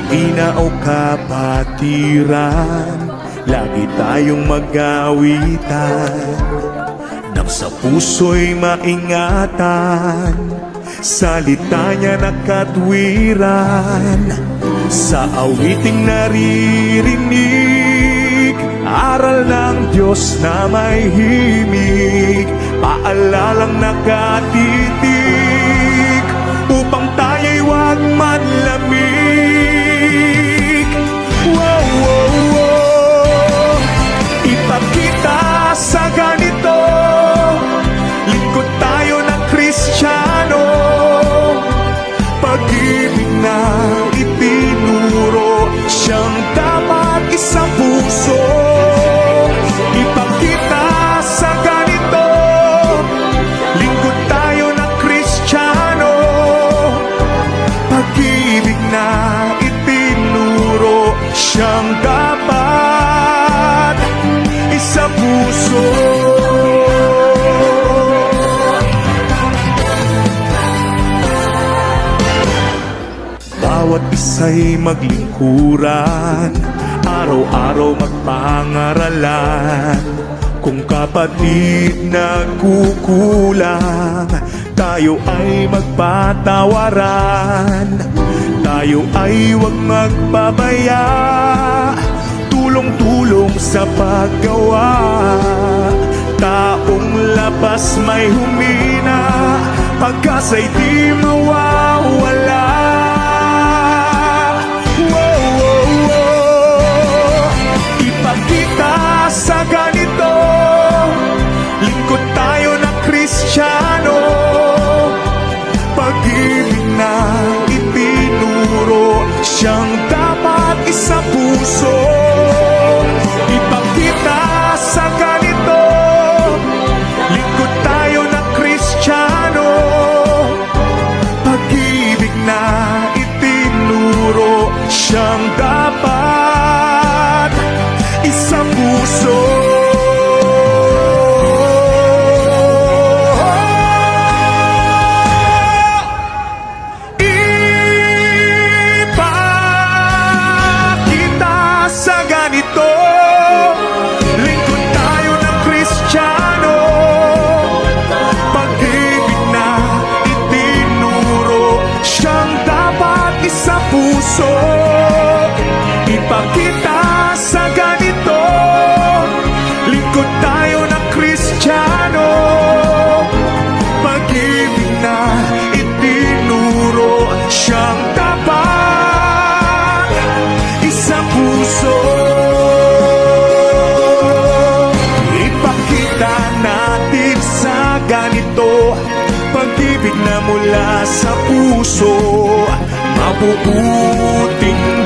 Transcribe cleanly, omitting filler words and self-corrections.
mag-ina o kapatiran, lagi tayong mag-awitan, nang sa puso'y maingatan, salita niya na katwiran. Sa awiting naririnig, aral ng Diyos na may himig, paalalang nakatitig, upang tayo'y huwag manlamig. Wow, wow, wow. Ipakita sa ganito, lingkod tayo ng Kristiyano, pag-ibig na itinuro, siyang dapat isang puso. Ipakita sa ganito, lingkod tayo ng Kristiyano, pag-ibig na itinuro, siyang dapat isang puso. Bawat isa'y maglingkuran, araw-araw magpangaralan. Kung kapatid nagkukulang, tayo ay magpatawaran. Tayo ay huwag magpabaya, tulong-tulong sa paggawa. Taong labas may humina, pagkasa'y di mawawala. Ipakita sa ganito, lingkod tayo ng Kristiyano, pag-ibig na itinuro, siyang dapat isang puso. Ipakita sa ganito, lingkod tayo ng Kristiyano, pag-ibig na itinuro, siyang dapat isang puso. Ipakita sa ganito, lingkod tayo ng Kristiyano, pag-ibig na itinuro, siyang dapat isang puso. Ipakita sa ganito, lingkod tayo ng Kristiyano, pag-ibig na itinuro, siyang dapat isang puso. Ipakita natin sa ganito, pag-ibig na mula sa puso, mabubuting